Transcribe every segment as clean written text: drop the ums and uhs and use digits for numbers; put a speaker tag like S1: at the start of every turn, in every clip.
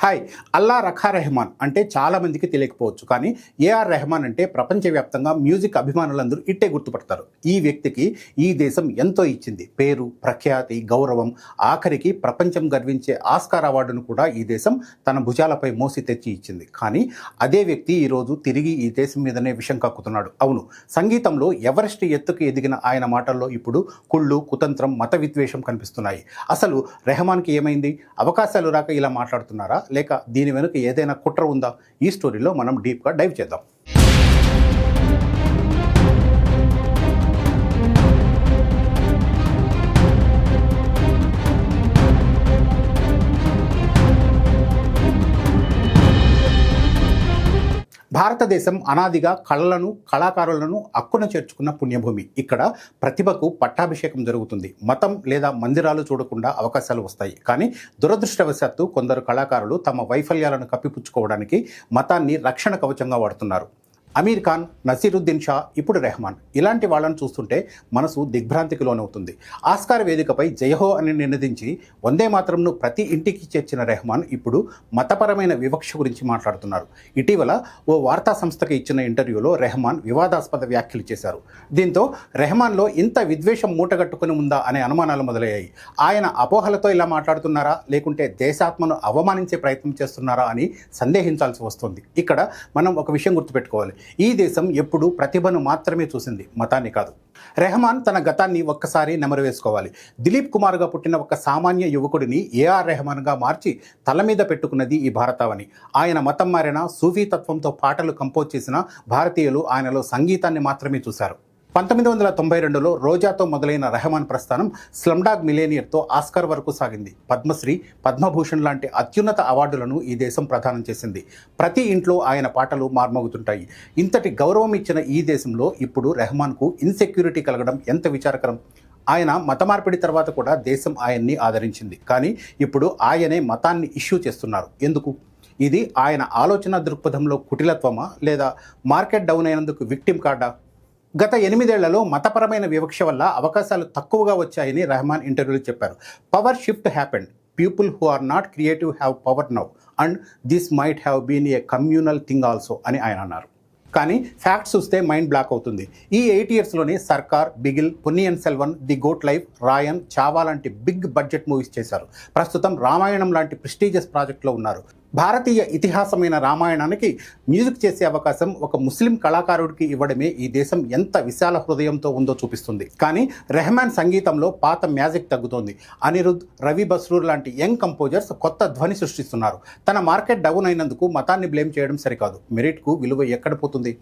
S1: Hi. అల్లా రఖా రెహమాన్ అంటే చాలామందికి తెలియకపోవచ్చు, కానీ ఏఆర్ రెహమాన్ అంటే ప్రపంచవ్యాప్తంగా మ్యూజిక్ అభిమానులందరూ ఇట్టే గుర్తుపడతారు. ఈ వ్యక్తికి ఈ దేశం ఎంతో ఇచ్చింది. పేరు, ప్రఖ్యాతి, గౌరవం, ఆఖరికి ప్రపంచం గర్వించే ఆస్కార్ అవార్డును కూడా ఈ దేశం తన భుజాలపై మోసి తెచ్చి ఇచ్చింది. కానీ అదే వ్యక్తి ఈరోజు తిరిగి ఈ దేశం మీదనే విషం కక్కుతున్నాడు. అవును, సంగీతంలో ఎవరెస్ట్ ఎత్తుకు ఎదిగిన ఆయన మాటల్లో ఇప్పుడు కుళ్ళు, కుతంత్రం, మత విద్వేషం కనిపిస్తున్నాయి. అసలు రెహమాన్కి ఏమైంది? అవకాశాలు రాక ఇలా మాట్లాడుతున్నారా, లేక దీని వెనుక ఏదైనా కుట్ర ఉందా? ఈ స్టోరీలో మనం డీప్గా డైవ్ చేద్దాం. భారతదేశం అనాదిగా కళలను, కళాకారులను అక్కున చేర్చుకున్న పుణ్యభూమి. ఇక్కడ ప్రతిభకు పట్టాభిషేకం జరుగుతుంది. మతం లేదా మందిరాలు చూడకుండా అవకాశాలు వస్తాయి. కానీ దురదృష్టవశాత్తు కొందరు కళాకారులు తమ వైఫల్యాలను కప్పిపుచ్చుకోవడానికి మతాన్ని రక్షణ కవచంగా వాడుతున్నారు. అమీర్ ఖాన్, నసీరుద్దీన్ షా, ఇప్పుడు రెహమాన్. ఇలాంటి వాళ్ళను చూస్తుంటే మనసు దిగ్భ్రాంతికి లోనవుతుంది. ఆస్కార్ వేదికపై జయహో అని నినదించి వందే మాతరంను ప్రతి ఇంటికి చేర్చిన రెహమాన్ ఇప్పుడు మతపరమైన వివక్ష గురించి మాట్లాడుతున్నారు. ఇటీవల ఓ వార్తా సంస్థకి ఇచ్చిన ఇంటర్వ్యూలో రెహమాన్ వివాదాస్పద వ్యాఖ్యలు చేశారు. దీంతో రెహమాన్లో ఇంత విద్వేషం మూటగట్టుకుని ఉందా అనే అనుమానాలు మొదలయ్యాయి. ఆయన అపోహలతో ఇలా మాట్లాడుతున్నారా, లేకుంటే దేశాత్మను అవమానించే ప్రయత్నం చేస్తున్నారా అని సందేహించాల్సి వస్తుంది. ఇక్కడ మనం ఒక విషయం గుర్తుపెట్టుకోవాలి. ఈ దేశం ఎప్పుడూ ప్రతిభను మాత్రమే చూసింది, మతాన్ని కాదు. రెహమాన్ తన గతాన్ని ఒక్కసారి నెమరు వేసుకోవాలి. దిలీప్ కుమార్గా పుట్టిన ఒక సామాన్య యువకుడిని ఏఆర్ రెహమాన్గా మార్చి తల మీద పెట్టుకున్నది ఈ భారతావని. ఆయన మతం మారిన, సూఫీ తత్వంతో పాటలు కంపోజ్ చేసిన భారతీయులు ఆయనలో సంగీతాన్ని మాత్రమే చూశారు. 1992లో రోజాతో మొదలైన రెహమాన్ ప్రస్థానం స్లమ్డాగ్ మిలేనియర్తో ఆస్కార్ వరకు సాగింది. పద్మశ్రీ, పద్మభూషణ్ లాంటి అత్యున్నత అవార్డులను ఈ దేశం ప్రదానం చేసింది. ప్రతి ఇంట్లో ఆయన పాటలు మార్మోగుతుంటాయి. ఇంతటి గౌరవం ఇచ్చిన ఈ దేశంలో ఇప్పుడు రెహమాన్కు ఇన్సెక్యూరిటీ కలగడం ఎంత విచారకరం. ఆయన మత మార్పిడి తర్వాత కూడా దేశం ఆయన్ని ఆదరించింది. కానీ ఇప్పుడు ఆయనే మతాన్ని ఇష్యూ చేస్తున్నారు. ఎందుకు? ఇది ఆయన ఆలోచన దృక్పథంలో కుటిలత్వమా, లేదా మార్కెట్ డౌన్ అయినందుకు విక్టిమ్ కార్డా? గత 8 ఏళ్లలో మతపరమైన వివక్ష వల్ల అవకాశాలు తక్కువగా వచ్చాయని రెహమాన్ ఇంటర్వ్యూలో చెప్పారు. Power shift happened. People who are not creative have power now and this might have been a communal thing also అని ఆయన అన్నారు. కానీ ఫ్యాక్ట్స్ చూస్తే మైండ్ బ్లాక్ అవుతుంది. ఈ 8 ఇయర్స్లోనే Sarkar, Bigil, Ponniyin Selvan, The Goat Life, Raayan, Chhaava లాంటి బిగ్ బడ్జెట్ మూవీస్ చేశారు. ప్రస్తుతం రామాయణం లాంటి ప్రెస్టీజియస్ ప్రాజెక్టులో ఉన్నారు. భారతీయ ఇతిహాసమైన రామాయణానికి మ్యూజిక్ చేసే అవకాశం ఒక ముస్లిం కళాకారుడికి ఇవ్వడమే ఈ దేశం ఎంత విశాల హృదయంతో ఉందో చూపిస్తుంది. కానీ రెహమాన్ సంగీతంలో పాత మ్యాజిక్ తగ్గుతోంది. అనిరుద్, రవి బస్రూర్ లాంటి యంగ్ కంపోజర్స్ కొత్త ధ్వని సృష్టిస్తున్నారు. తన మార్కెట్ డౌన్ అయినందుకు మతాన్ని బ్లేమ్ చేయడం సరికాదు. మెరిట్కు విలువ ఎక్కడ పోతుంది?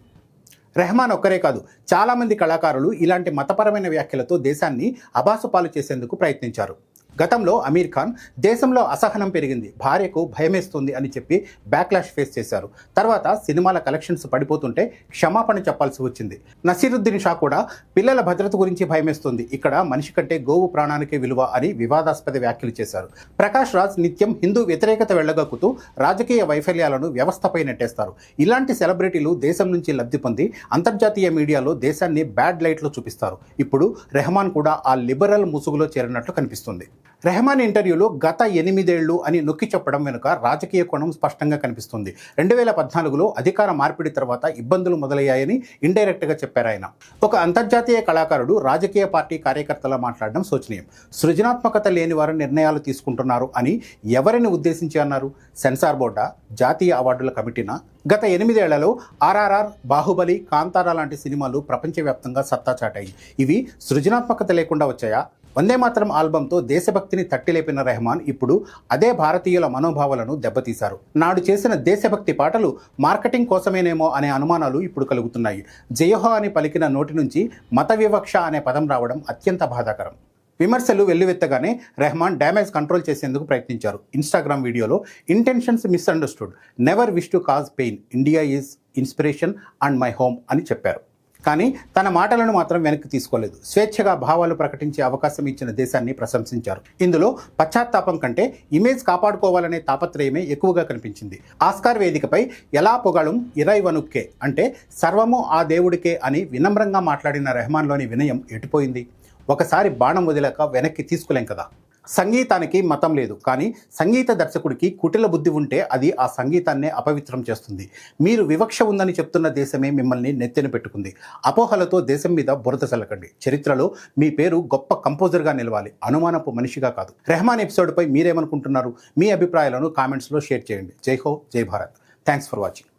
S1: రెహమాన్ ఒక్కరే కాదు, చాలామంది కళాకారులు ఇలాంటి మతపరమైన వ్యాఖ్యలతో దేశాన్ని అబాసుపాలు చేసేందుకు ప్రయత్నించారు. గతంలో అమీర్ ఖాన్ దేశంలో అసహనం పెరిగింది, భార్యకు భయమేస్తుంది అని చెప్పి బ్యాక్లాష్ ఫేస్ చేశారు. తర్వాత సినిమాల కలెక్షన్స్ పడిపోతుంటే క్షమాపణ చెప్పాల్సి వచ్చింది. నసీరుద్దీన్ షా కూడా పిల్లల భద్రత గురించి భయమేస్తుంది, ఇక్కడ మనిషి కంటే గోవు ప్రాణానికే విలువ అని వివాదాస్పద వ్యాఖ్యలు చేశారు. ప్రకాష్ రాజ్ నిత్యం హిందూ వ్యతిరేకత వెళ్లగక్కుతూ రాజకీయ వైఫల్యాలను వ్యవస్థపై నెట్టేస్తారు. ఇలాంటి సెలబ్రిటీలు దేశం నుంచి లబ్ధి పొంది అంతర్జాతీయ మీడియాలో దేశాన్ని బ్యాడ్ లైట్లో చూపిస్తారు. ఇప్పుడు రెహమాన్ కూడా ఆ లిబరల్ ముసుగులో చేరినట్లు కనిపిస్తుంది. రెహమాన్ ఇంటర్వ్యూలో గత 8 ఏళ్లు అని నొక్కి చెప్పడం వెనుక రాజకీయ కోణం స్పష్టంగా కనిపిస్తుంది. 2014లో అధికార మార్పిడి తర్వాత ఇబ్బందులు మొదలయ్యాయని ఇండైరెక్ట్గా చెప్పారు ఆయన. ఒక అంతర్జాతీయ కళాకారుడు రాజకీయ పార్టీ కార్యకర్తలా మాట్లాడడం శోచనీయం. సృజనాత్మకత లేని వారు నిర్ణయాలు తీసుకుంటున్నారు అని ఎవరిని ఉద్దేశించి అన్నారు? సెన్సార్ బోర్డా? జాతీయ అవార్డుల కమిటీనా? గత 8 ఏళ్లలో ఆర్ఆర్ఆర్, బాహుబలి, కాంతారా లాంటి సినిమాలు ప్రపంచవ్యాప్తంగా సత్తా చాటాయి. ఇవి సృజనాత్మకత లేకుండా వచ్చాయా? వందే మాతరం ఆల్బంతో దేశభక్తిని తట్టిలేపిన రెహమాన్ ఇప్పుడు అదే భారతీయుల మనోభావాలను దెబ్బతీశారు. నాడు చేసిన దేశభక్తి పాటలు మార్కెటింగ్ కోసమేనేమో అనే అనుమానాలు ఇప్పుడు కలుగుతున్నాయి. జయహో అని పలికిన నోటి నుంచి మత వివక్ష అనే పదం రావడం అత్యంత బాధాకరం. విమర్శలు వెల్లువెత్తగానే రెహమాన్ డ్యామేజ్ కంట్రోల్ చేసేందుకు ప్రయత్నించారు. ఇన్స్టాగ్రామ్ వీడియోలో intentions misunderstood, never wish to cause pain, India is inspiration and my home అని చెప్పారు. కానీ తన మాటలను మాత్రం వెనక్కి తీసుకోలేదు. స్వేచ్ఛగా భావాలు ప్రకటించే అవకాశం ఇచ్చిన దేశాన్ని ప్రశంసించారు. ఇందులో పశ్చాత్తాపం కంటే ఇమేజ్ కాపాడుకోవాలనే తాపత్రయమే ఎక్కువగా కనిపించింది. ఆస్కార్ వేదికపై ఎలా పొగళం ఇరైవనుక్కే అంటే సర్వము ఆ దేవుడికే అని వినమ్రంగా మాట్లాడిన రెహమాన్లోని వినయం ఎటుపోయింది? ఒకసారి బాణం వదిలాక వెనక్కి తీసుకోలేం కదా. సంగీతానికి మతం లేదు, కానీ సంగీత దర్శకుడికి కుటిల బుద్ధి ఉంటే అది ఆ సంగీతాన్నే అపవిత్రం చేస్తుంది. మీరు వివక్ష ఉందని చెప్తున్న దేశమే మిమ్మల్ని నెత్తిన పెట్టుకుంది. అపోహలతో దేశం మీద బురద చల్లకండి. చరిత్రలో మీ పేరు గొప్ప కంపోజర్గా నిలవాలి, అనుమానపు మనిషిగా కాదు. రెహమాన్ ఎపిసోడ్పై మీరేమనుకుంటున్నారు? మీ అభిప్రాయాలను కామెంట్స్లో షేర్ చేయండి. జై హో, జై భారత్. Thanks for watching.